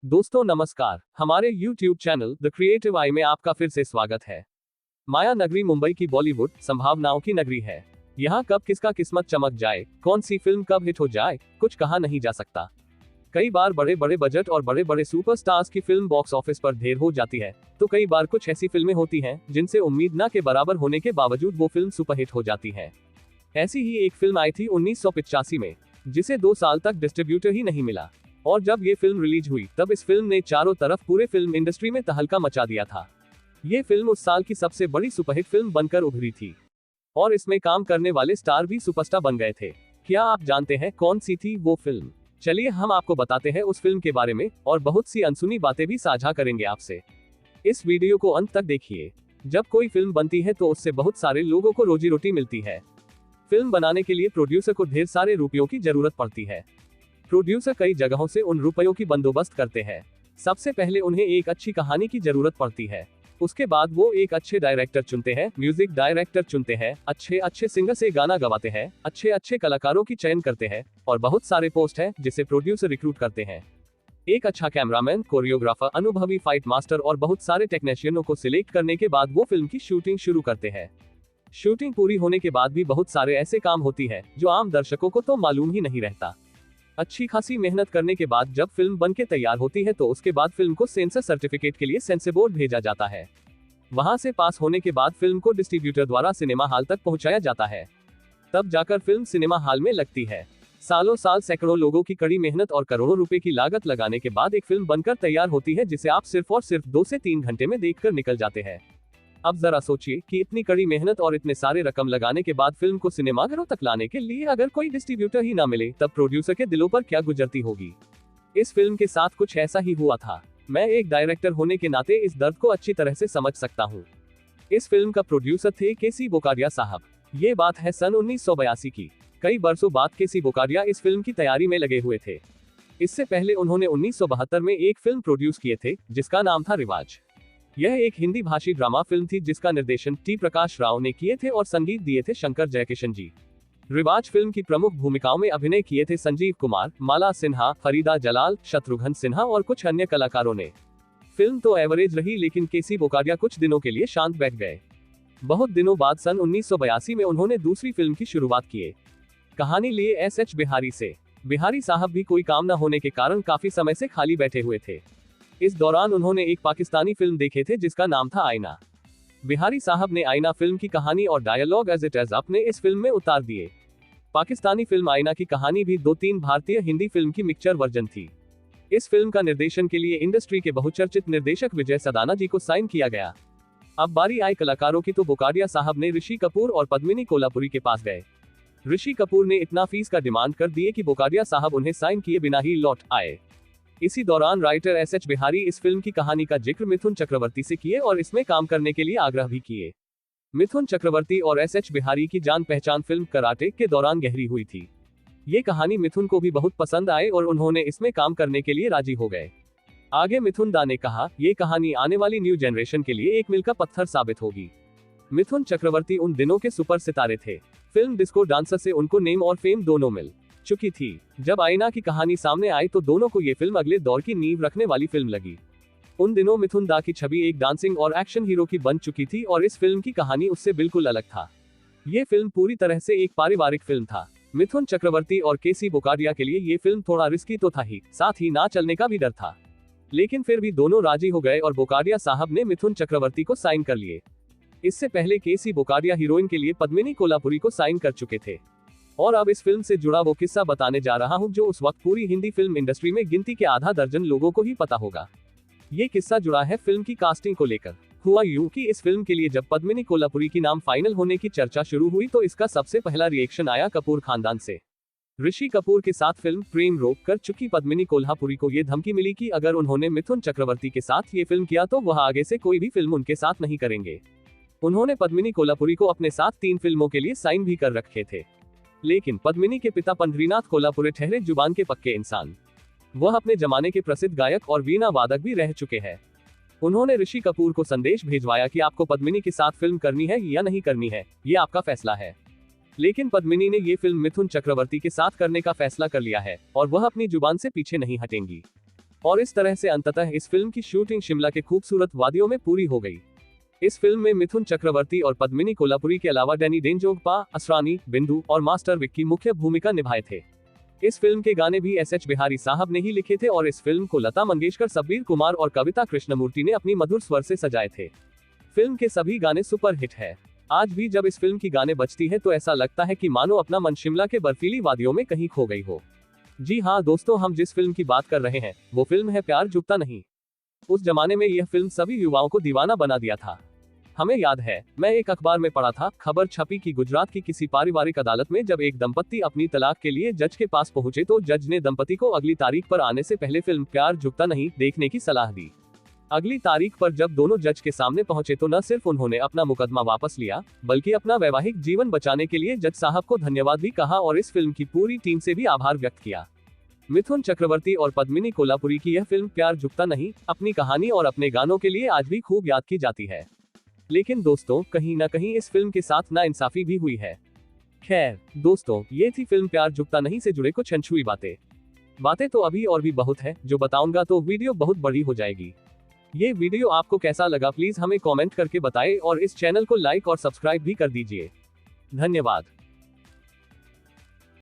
दोस्तों नमस्कार, हमारे YouTube channel the creative I में आपका फिर से स्वागत है। माया नगरी मुंबई की बॉलीवुड संभावनाओं की नगरी है। यहाँ कब किसका किस्मत चमक जाए, कौन सी फिल्म कब हिट हो जाए, कुछ कहा नहीं जा सकता। कई बार बड़े बड़े बजट और बड़े बड़े सुपरस्टार्स की फिल्म बॉक्स ऑफिस पर ढेर हो जाती है, तो कई बार कुछ ऐसी फिल्में होती हैं जिनसे उम्मीद न के बराबर होने के बावजूद वो फिल्म सुपरहिट हो जाती है। ऐसी ही एक फिल्म आई थी 1985 में, जिसे 2 साल तक डिस्ट्रीब्यूटर ही नहीं मिला। और जब ये फिल्म रिलीज हुई तब इस फिल्म ने चारों तरफ पूरे फिल्म इंडस्ट्री में तहलका मचा दिया था। ये फिल्म उस साल की सबसे बड़ी सुपरहिट फिल्म बनकर उभरी थी और इसमें काम करने वाले स्टार भी सुपरस्टार बन गए थे। क्या आप जानते हैं कौन सी थी वो फिल्म? चलिए हम आपको बताते हैं उस फिल्म के बारे में और बहुत सी अनसुनी बातें भी साझा करेंगे आपसे। इस वीडियो को अंत तक देखिए। जब कोई फिल्म बनती है तो उससे बहुत सारे लोगों को रोजी रोटी मिलती है। फिल्म बनाने के लिए प्रोड्यूसर को ढेर सारे रुपयों की जरूरत पड़ती है। प्रोड्यूसर कई जगहों से उन रुपयों की बंदोबस्त करते हैं। सबसे पहले उन्हें एक अच्छी कहानी की जरूरत पड़ती है। उसके बाद वो एक अच्छे डायरेक्टर चुनते हैं, म्यूजिक डायरेक्टर चुनते हैं, अच्छे सिंगर से गाना गवाते हैं, अच्छे कलाकारों की चयन करते हैं और बहुत सारे पोस्ट हैं जिसे प्रोड्यूसर रिक्रूट करते हैं। एक अच्छा कैमरामैन, कोरियोग्राफर, अनुभवी फाइट मास्टर और बहुत सारे टेक्नीशियनों को सिलेक्ट करने के बाद वो फिल्म की शूटिंग शुरू करते हैं। शूटिंग पूरी होने के बाद भी बहुत सारे ऐसे काम होती है जो आम दर्शकों को तो मालूम ही नहीं रहता। अच्छी खासी मेहनत करने के बाद जब फिल्म बनके तैयार होती है तो उसके बाद फिल्म को सेंसर सर्टिफिकेट के लिए सेंसर बोर्ड भेजा जाता है। वहां से पास होने के बाद फिल्म को डिस्ट्रीब्यूटर द्वारा सिनेमा हॉल तक पहुंचाया जाता है। तब जाकर फिल्म सिनेमा हॉल में लगती है। सालों साल सैकड़ों लोगों की कड़ी मेहनत और करोड़ों रुपए की लागत लगाने के बाद एक फिल्म बनकर तैयार होती है जिसे आप सिर्फ और सिर्फ 2 से 3 घंटे में देखकर निकल जाते हैं। अब जरा सोचिए कि इतनी कड़ी मेहनत और इतने सारे रकम लगाने के बाद फिल्म को सिनेमाघरों तक लाने के लिए अगर कोई डिस्ट्रीब्यूटर ही ना मिले तब प्रोड्यूसर के दिलों पर क्या गुजरती होगी। इस फिल्म के साथ कुछ ऐसा ही हुआ था। मैं एक डायरेक्टर होने के नाते इस दर्द को अच्छी तरह से समझ सकता हूँ। इस फिल्म का प्रोड्यूसर थे केसी बोकारिया साहब। ये बात है सन 1982 की। कई बरसों बाद केसी बोकारिया इस फिल्म की तैयारी में लगे हुए थे। इससे पहले उन्होंने 1972 में एक फिल्म प्रोड्यूस किए थे जिसका नाम था रिवाज। यह एक हिंदी भाषी ड्रामा फिल्म थी जिसका निर्देशन टी प्रकाश राव ने किए थे और संगीत दिए थे शंकर जयकिशन जी। रिवाज फिल्म की प्रमुख भूमिकाओं में अभिनय किए थे संजीव कुमार, माला सिन्हा, फरीदा जलाल, शत्रुघ्न सिन्हा और कुछ अन्य कलाकारों ने। फिल्म तो एवरेज रही लेकिन केसी बोकारिया कुछ दिनों के लिए शांत बैठ गए। बहुत दिनों बाद सन 1982 में उन्होंने दूसरी फिल्म की शुरुआत किए। कहानी लिए एस.एच. बिहारी से। बिहारी साहब भी कोई काम न होने के कारण काफी समय से खाली बैठे हुए थे। इस दौरान उन्होंने एक पाकिस्तानी फिल्म देखे थे जिसका नाम था आईना। बिहारी साहब ने आईना फिल्म की कहानी और डायलॉग एज इट एज अपने इस फिल्म में उतार दिए। पाकिस्तानी फिल्म आईना की कहानी भी 2-3 भारतीय हिंदी फिल्म की मिक्सचर वर्जन थी। इस फिल्म का निर्देशन के लिए इंडस्ट्री के बहुचर्चित निर्देशक विजय सदाना जी को साइन किया गया। अब बारी आई कलाकारों की तो बोकारिया साहब ने ऋषि कपूर और पद्मिनी कोल्हापुरी के पास गए। ऋषि कपूर ने इतना फीस का डिमांड कर दिए कि बोकारिया साहब उन्हें साइन किए बिना ही लौट आए। इसी दौरान राइटर एस.एच. बिहारी इस फिल्म की कहानी का जिक्र मिथुन चक्रवर्ती से किए और इसमें काम करने के लिए आग्रह भी किए। मिथुन चक्रवर्ती और एस.एच. बिहारी की जान पहचान फिल्म कराटे के दौरान गहरी हुई थी। ये कहानी मिथुन को भी बहुत पसंद आए और उन्होंने इसमें काम करने के लिए राजी हो गए। आगे मिथुन दा ने कहा, ये कहानी आने वाली न्यू जनरेशन के लिए एक मील का पत्थर साबित होगी। मिथुन चक्रवर्ती उन दिनों के सुपर सितारे थे। फिल्म डिस्को डांसर से उनको नेम और फेम दोनों मिल चुकी थी। जब आईना की कहानी सामने आई तो दोनों को ये फिल्म अगले दौर की नींव रखने वाली फिल्म लगी। उन दिनों मिथुन दा की छवि एक डांसिंग और एक्शन हीरो की बन चुकी थी और इस फिल्म की कहानी उससे बिल्कुल अलग था। ये फिल्म पूरी तरह से एक पारिवारिक फिल्म था। मिथुन चक्रवर्ती और केसी बोकारिया के लिए ये फिल्म थोड़ा रिस्की तो था ही, साथ ही ना चलने का भी डर था। लेकिन फिर भी दोनों राजी हो गए और बोकारिया साहब ने मिथुन चक्रवर्ती को साइन कर लिए। इससे पहले केसी बोकारिया हीरोइन के लिए पद्मिनी कोल्हापुरी को साइन कर चुके थे। और अब इस फिल्म से जुड़ा वो किस्सा बताने जा रहा हूँ जो उस वक्त पूरी हिंदी फिल्म इंडस्ट्री में गिनती के आधा दर्जन लोगों को ही पता होगा। ये किस्सा जुड़ा है फिल्म की कास्टिंग को लेकर। हुआ यूं कि इस फिल्म के लिए जब पद्मिनी कोल्हापुरी की नाम फाइनल होने की चर्चा शुरू हुई तो इसका सबसे पहला रिएक्शन आया कपूर खानदान से। ऋषि कपूर के साथ फिल्म प्रेम रोक कर चुकी पद्मिनी कोल्हापुरी को ये धमकी मिली कि अगर उन्होंने मिथुन चक्रवर्ती के साथ ये फिल्म किया तो वह आगे से कोई भी फिल्म उनके साथ नहीं करेंगे। उन्होंने पद्मिनी कोल्हापुरी को अपने साथ 3 फिल्मों के लिए साइन भी कर रखे थे। लेकिन पद्मिनी के पिता पंढरीनाथ कोल्हापुरे ठहरे जुबान के पक्के इंसान। वह अपने जमाने के प्रसिद्ध गायक और वीणा वादक भी रह चुके हैं। उन्होंने ऋषि कपूर को संदेश भेजवाया कि आपको पद्मिनी के साथ फिल्म करनी है या नहीं करनी है, ये आपका फैसला है। लेकिन पद्मिनी ने ये फिल्म मिथुन चक्रवर्ती के साथ करने का फैसला कर लिया है और वह अपनी जुबान से पीछे नहीं हटेंगी। और इस तरह से अंततः इस फिल्म की शूटिंग शिमला के खूबसूरत वादियों में पूरी हो गई। इस फिल्म में मिथुन चक्रवर्ती और पद्मिनी कोल्हापुरी के अलावा डैनी डेंजोगपा, असरानी, बिंदु और मास्टर विक्की मुख्य भूमिका निभाए थे। इस फिल्म के गाने भी एस.एच. बिहारी साहब ने ही लिखे थे और इस फिल्म को लता मंगेशकर, सब्बीर कुमार और कविता कृष्णमूर्ति ने अपनी मधुर स्वर से सजाए थे। फिल्म के सभी गाने सुपर हिट है। आज भी जब इस फिल्म की गाने बजती है तो ऐसा लगता है कि मानो अपना मन शिमला के बर्फीली वादियों में कहीं खो गई हो। जी हाँ दोस्तों, हम जिस फिल्म की बात कर रहे हैं वो फिल्म है प्यार झुकता नहीं। उस जमाने में यह फिल्म सभी युवाओं को दीवाना बना दिया था। हमें याद है, मैं एक अखबार में पढ़ा था, खबर छपी कि गुजरात की किसी पारिवारिक अदालत में जब एक दंपत्ति अपनी तलाक के लिए जज के पास पहुंचे तो जज ने दंपति को अगली तारीख पर आने से पहले फिल्म प्यार झुकता नहीं देखने की सलाह दी। अगली तारीख पर जब दोनों जज के सामने पहुंचे तो न सिर्फ उन्होंने अपना मुकदमा वापस लिया, बल्कि अपना वैवाहिक जीवन बचाने के लिए जज साहब को धन्यवाद भी कहा और इस फिल्म की पूरी टीम से भी आभार व्यक्त किया। मिथुन चक्रवर्ती और पद्मिनी कोल्हापुरी की यह फिल्म प्यार झुकता नहीं अपनी कहानी और अपने गानों के लिए आज भी खूब याद की जाती है। लेकिन दोस्तों, कहीं न कहीं इस फिल्म के साथ नाइंसाफी भी हुई है। खैर दोस्तों, ये थी फिल्म प्यार झुकता नहीं से जुड़े कुछ अनछुई बातें तो अभी और भी बहुत है जो बताऊंगा तो वीडियो बहुत बड़ी हो जाएगी। ये वीडियो आपको कैसा लगा प्लीज हमें कमेंट करके बताएं और इस चैनल को लाइक और सब्सक्राइब भी कर दीजिए। धन्यवाद।